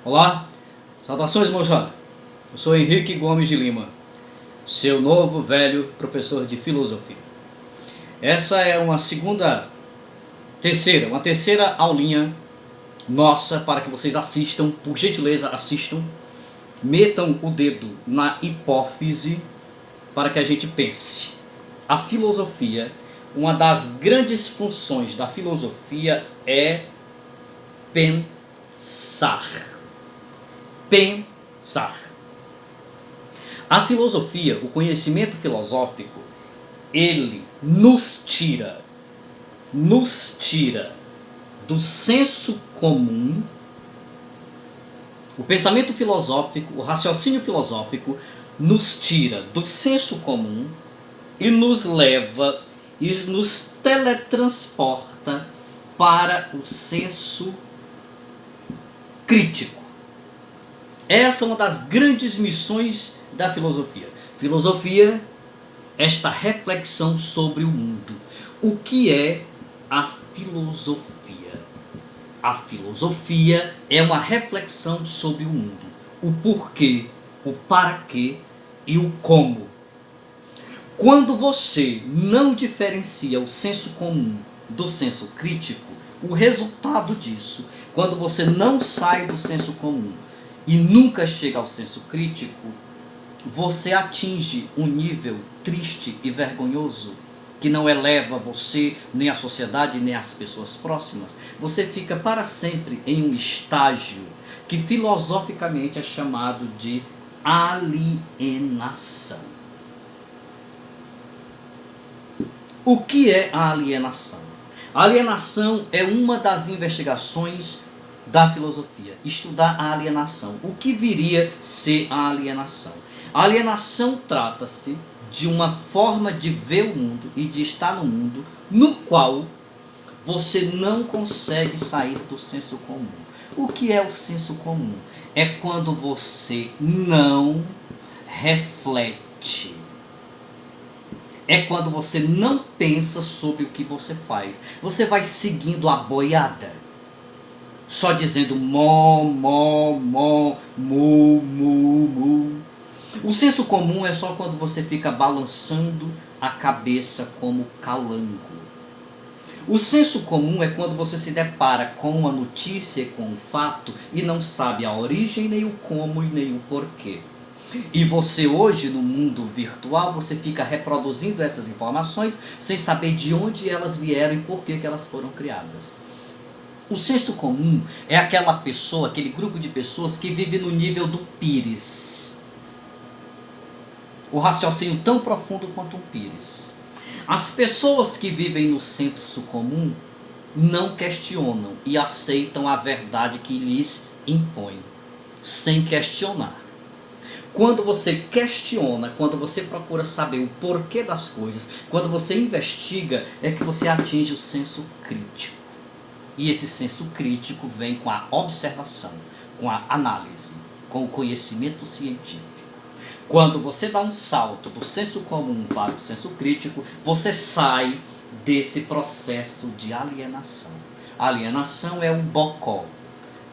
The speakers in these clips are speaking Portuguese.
Olá, saudações moçada. Eu sou Henrique Gomes de Lima, seu novo velho professor de filosofia. Essa é uma terceira aulinha nossa para que vocês assistam, por gentileza assistam, metam o dedo na hipófise para que a gente pense. A filosofia, uma das grandes funções da filosofia é pensar. Pensar. A filosofia, o conhecimento filosófico, ele nos tira do senso comum. O pensamento filosófico, o raciocínio filosófico nos tira do senso comum e nos leva e nos teletransporta para o senso crítico. Essa é uma das grandes missões da filosofia. Filosofia, esta reflexão sobre o mundo. O que é a filosofia? A filosofia é uma reflexão sobre o mundo. O porquê, o para quê e o como. Quando você não diferencia o senso comum do senso crítico, o resultado disso, quando você não sai do senso comum e nunca chega ao senso crítico, você atinge um nível triste e vergonhoso que não eleva você, nem a sociedade, nem as pessoas próximas. Você fica para sempre em um estágio que filosoficamente é chamado de alienação. O que é a alienação? A alienação é uma das investigações da filosofia, estudar a alienação. O que viria a ser a alienação? A alienação trata-se de uma forma de ver o mundo e de estar no mundo no qual você não consegue sair do senso comum. O que é o senso comum? É quando você não reflete. É quando você não pensa sobre o que você faz. Você vai seguindo a boiada. Só dizendo mó, mó, mó, mu, mu, mu. O senso comum é só quando você fica balançando a cabeça como calango. O senso comum é quando você se depara com uma notícia, com um fato, e não sabe a origem, nem o como e nem o porquê. E você hoje, no mundo virtual, você fica reproduzindo essas informações sem saber de onde elas vieram e por que elas foram criadas. O senso comum é aquela pessoa, aquele grupo de pessoas que vive no nível do pires. O raciocínio tão profundo quanto um pires. As pessoas que vivem no senso comum não questionam e aceitam a verdade que lhes impõe, sem questionar. Quando você questiona, quando você procura saber o porquê das coisas, quando você investiga, é que você atinge o senso crítico. E esse senso crítico vem com a observação, com a análise, com o conhecimento científico. Quando você dá um salto do senso comum para o senso crítico, você sai desse processo de alienação. A alienação é o bocó.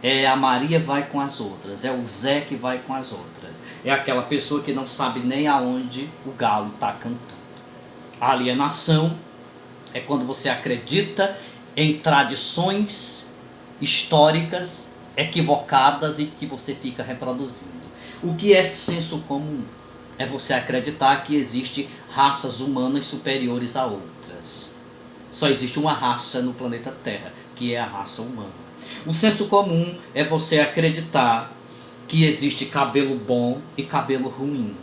É a Maria vai com as outras, é o Zé que vai com as outras. É aquela pessoa que não sabe nem aonde o galo está cantando. A alienação é quando você acredita em tradições históricas equivocadas e que você fica reproduzindo. O que é senso comum? É você acreditar que existem raças humanas superiores a outras. Só existe uma raça no planeta Terra, que é a raça humana. O senso comum é você acreditar que existe cabelo bom e cabelo ruim.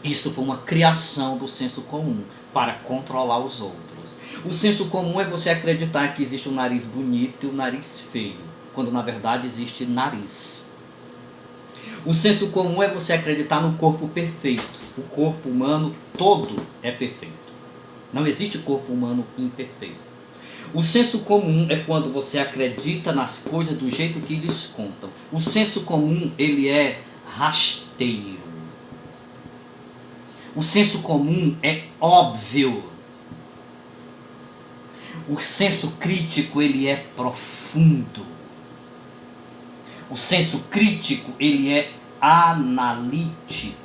Isso foi uma criação do senso comum para controlar os outros. O senso comum é você acreditar que existe um nariz bonito e um nariz feio, quando na verdade existe nariz. O senso comum é você acreditar no corpo perfeito. O corpo humano todo é perfeito. Não existe corpo humano imperfeito. O senso comum é quando você acredita nas coisas do jeito que eles contam. O senso comum, ele é rasteiro. O senso comum é óbvio. O senso crítico, ele é profundo. O senso crítico, ele é analítico.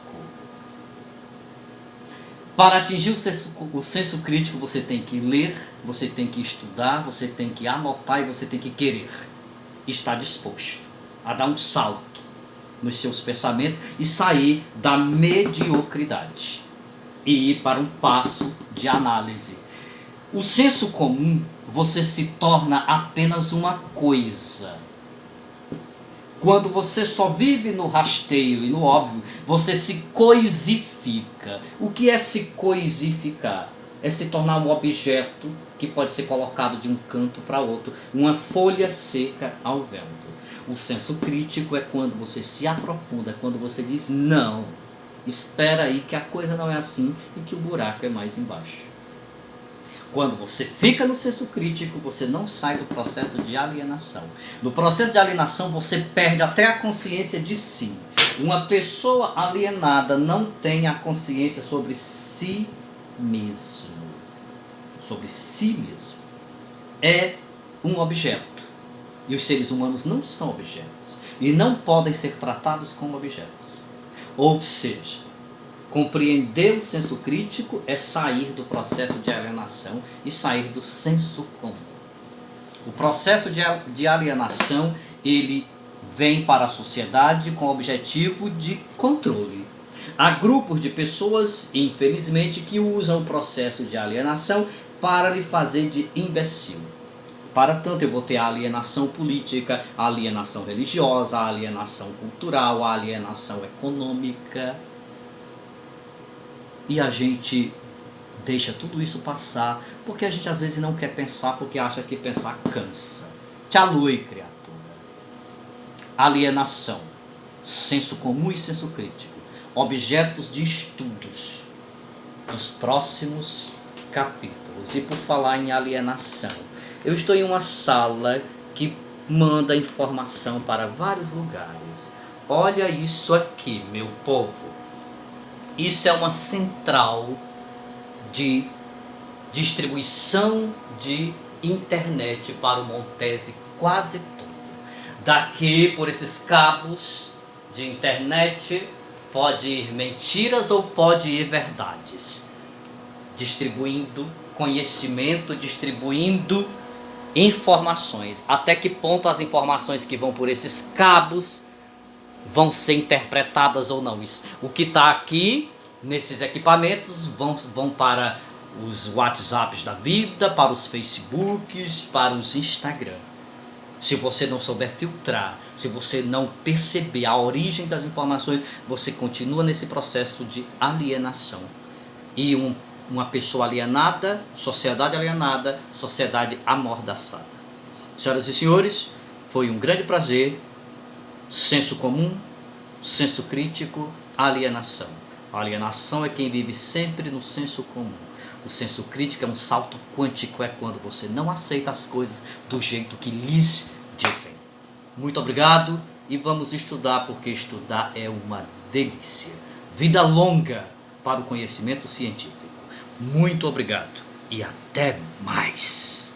Para atingir o senso crítico, você tem que ler, você tem que estudar, você tem que anotar e você tem que querer. Estar disposto a dar um salto nos seus pensamentos e sair da mediocridade e ir para um passo de análise. O senso comum, você se torna apenas uma coisa. Quando você só vive no rasteio e no óbvio, você se coisifica. O que é se coisificar? É se tornar um objeto que pode ser colocado de um canto para outro, uma folha seca ao vento. O senso crítico é quando você se aprofunda, quando você diz não, espera aí que a coisa não é assim e que o buraco é mais embaixo. Quando você fica no senso crítico, você não sai do processo de alienação. No processo de alienação, você perde até a consciência de si. Uma pessoa alienada não tem a consciência sobre si mesmo. Sobre si mesmo. É um objeto. E os seres humanos não são objetos. E não podem ser tratados como objetos. Ou seja, compreender o senso crítico é sair do processo de alienação e sair do senso comum. O processo de alienação, ele vem para a sociedade com o objetivo de controle. Há grupos de pessoas, infelizmente, que usam o processo de alienação para lhe fazer de imbecil. Para tanto, eu vou ter a alienação política, a alienação religiosa, a alienação cultural, a alienação econômica. E a gente deixa tudo isso passar, porque a gente às vezes não quer pensar, porque acha que pensar cansa. Te alui, criatura. Alienação, senso comum e senso crítico. Objetos de estudos dos próximos capítulos. E por falar em alienação, eu estou em uma sala que manda informação para vários lugares. Olha isso aqui, meu povo. Isso é uma central de distribuição de internet para o Montese quase todo. Daqui, por esses cabos de internet, pode ir mentiras ou pode ir verdades. Distribuindo conhecimento, distribuindo informações. Até que ponto as informações que vão por esses cabos vão ser interpretadas ou não. O que está aqui nesses equipamentos vão para os WhatsApps da vida, para os Facebooks, para os Instagram. Se você não souber filtrar, se você não perceber a origem das informações, você continua nesse processo de alienação. E uma pessoa alienada, sociedade amordaçada. Senhoras e senhores, foi um grande prazer. Senso comum, senso crítico, alienação. A alienação é quem vive sempre no senso comum. O senso crítico é um salto quântico, é quando você não aceita as coisas do jeito que lhes dizem. Muito obrigado e vamos estudar, porque estudar é uma delícia. Vida longa para o conhecimento científico. Muito obrigado e até mais.